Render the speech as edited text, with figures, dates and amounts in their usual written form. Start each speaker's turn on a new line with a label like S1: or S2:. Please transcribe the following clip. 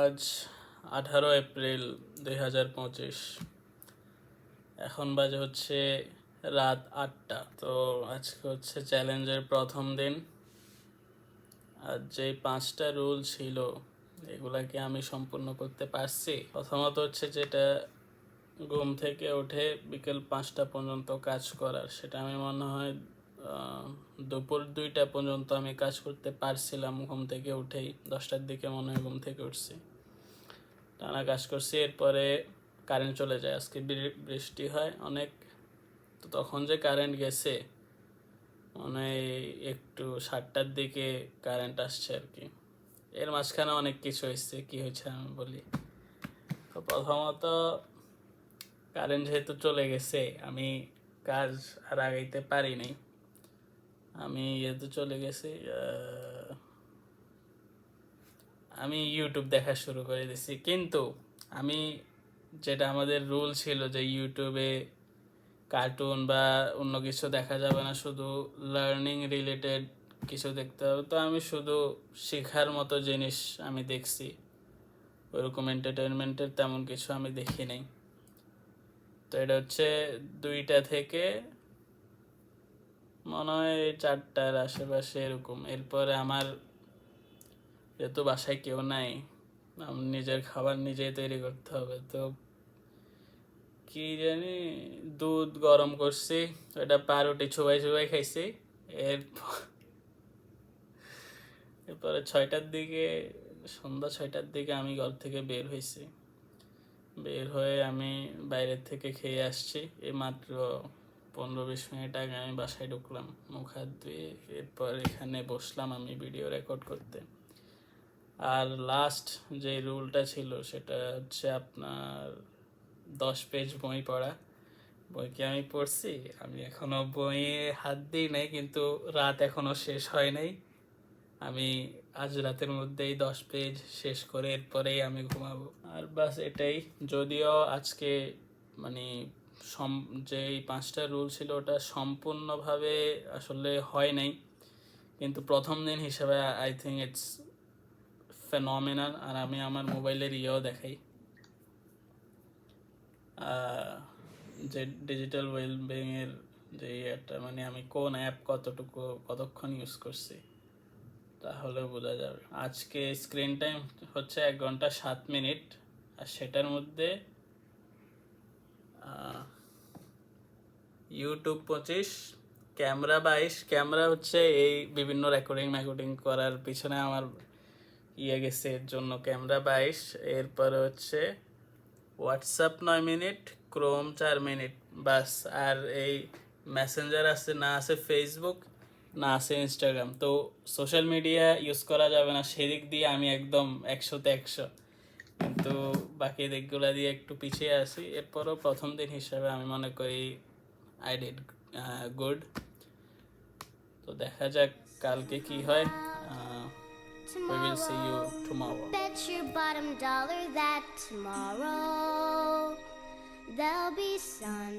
S1: আজ 18 এপ্রিল 2025। এখন বাজে হচ্ছে রাত 8টা। তো আজকে হচ্ছে চ্যালেঞ্জের প্রথম দিন। আর যে 5টা রুল ছিল এগুলাকে আমি সম্পূর্ণ করতে পারছি। প্রথমত হচ্ছে যেটা ঘুম থেকে উঠে বিকেল 5টা পর্যন্ত কাজ করার, সেটা আমি মনে হয় দুপুর 2টা পর্যন্ত আমি কাজ করতে পারছিলাম। ঘুম থেকে উঠেই 10টার দিকে মনে হয় ঘুম থেকে উঠছি, টানা কাজ করছি। এরপরে কারেন্ট চলে যায়। আজকে বৃষ্টি হয় অনেক, তো তখন যে কারেন্ট গেছে মনে হয় একটু 7টার দিকে কারেন্ট আসছে আর কি। এর মাঝখানে অনেক কিছু হয়েছে। কি হয়েছে আমি বলি। তো প্রথমত কারেন্ট যেহেতু চলে গেছে, আমি কাজ আর আগাইতে পারি নাই। আমি যেহেতু চলে গেছি, আমি ইউটিউব দেখা শুরু করে দিছি। কিন্তু আমি যেটা আমাদের রুল ছিল যে ইউটিউবে কার্টুন বা অন্য কিছু দেখা যাবে না, শুধু লার্নিং রিলেটেড কিছু দেখতে হবে। তো আমি শুধু শেখার মতো জিনিস আমি দেখছি, ওইরকম এন্টারটেনমেন্টের তেমন কিছু আমি দেখি নাই। তো এটা হচ্ছে 2টা থেকে মনে হয় 4টার আশেপাশে এরকম। এরপরে আমার যেহেতু বাসায় কেউ নাই, আমার নিজের খাবার নিজেই তৈরি করতে হবে। তো কি জানি দুধ গরম করছি, ওটা পাউরুটি চুবাই চুবাই খাইছি। এরপরে 6টার দিকে, সন্ধ্যা 6টার দিকে আমি ঘর থেকে বের হয়েছি। বের হয়ে আমি বাইরের থেকে খেয়ে আসছি। এই মাত্র 15-20 মিনিট আগে আমি বাসায় ঢুকলাম, মুখ হাত ধুয়ে। এরপর এখানে বসলাম আমি ভিডিও রেকর্ড করতে। আর লাস্ট যে রুলটা ছিল সেটা হচ্ছে আপনার 10 পেজ বই পড়া। বই কি আমি পড়ছি? আমি এখনো বইয়ে হাত দিই নাই, কিন্তু রাত এখনো শেষ হয় নাই। আমি আজ রাতের মধ্যেই 10 পেজ শেষ করে এরপরেই আমি ঘুমাবো। আর বাস এটাই। যদিও আজকে মানে যেই 5টা রুল ছিল ওটা সম্পূর্ণভাবে আসলে হয় নাই, কিন্তু প্রথম দিন হিসেবে আই থিঙ্ক ইটস ফেনোমেনাল। আর আমি আমার মোবাইলের দেখাই, যে ডিজিটাল ওয়েলবিং এর যে একটা মানে আমি কোন অ্যাপ কতক্ষণ ইউজ করছি তাহলে বোঝা যাবে। আজকে স্ক্রিন টাইম হচ্ছে 1 ঘন্টা 7 মিনিট। আর সেটার মধ্যে ইউটিউব 25, ক্যামেরা 22। ক্যামেরা হচ্ছে এই বিভিন্ন রেকর্ডিং করার পিছনে আমার গেছে, এর জন্য ক্যামেরা 22। এরপরে হচ্ছে হোয়াটসঅ্যাপ 9 মিনিট, ক্রোম 4 মিনিট বাস। আর এই মেসেঞ্জার আছে না, আছে ফেসবুক, না আছে ইনস্টাগ্রাম। তো সোশ্যাল মিডিয়া ইউজ করা যাবে না, সেদিক দিয়ে আমি একদম 100তে 100। কিন্তু বাকি দিকগুলো দিয়ে একটু পিছিয়ে আছি। এরপরও প্রথম দিন হিসাবে আমি মনে করি আই ডিড গুড। তো দেখা যাক কালকে কি হয়। We will see you tomorrow.
S2: Bet your bottom dollar that tomorrow there'll be sun.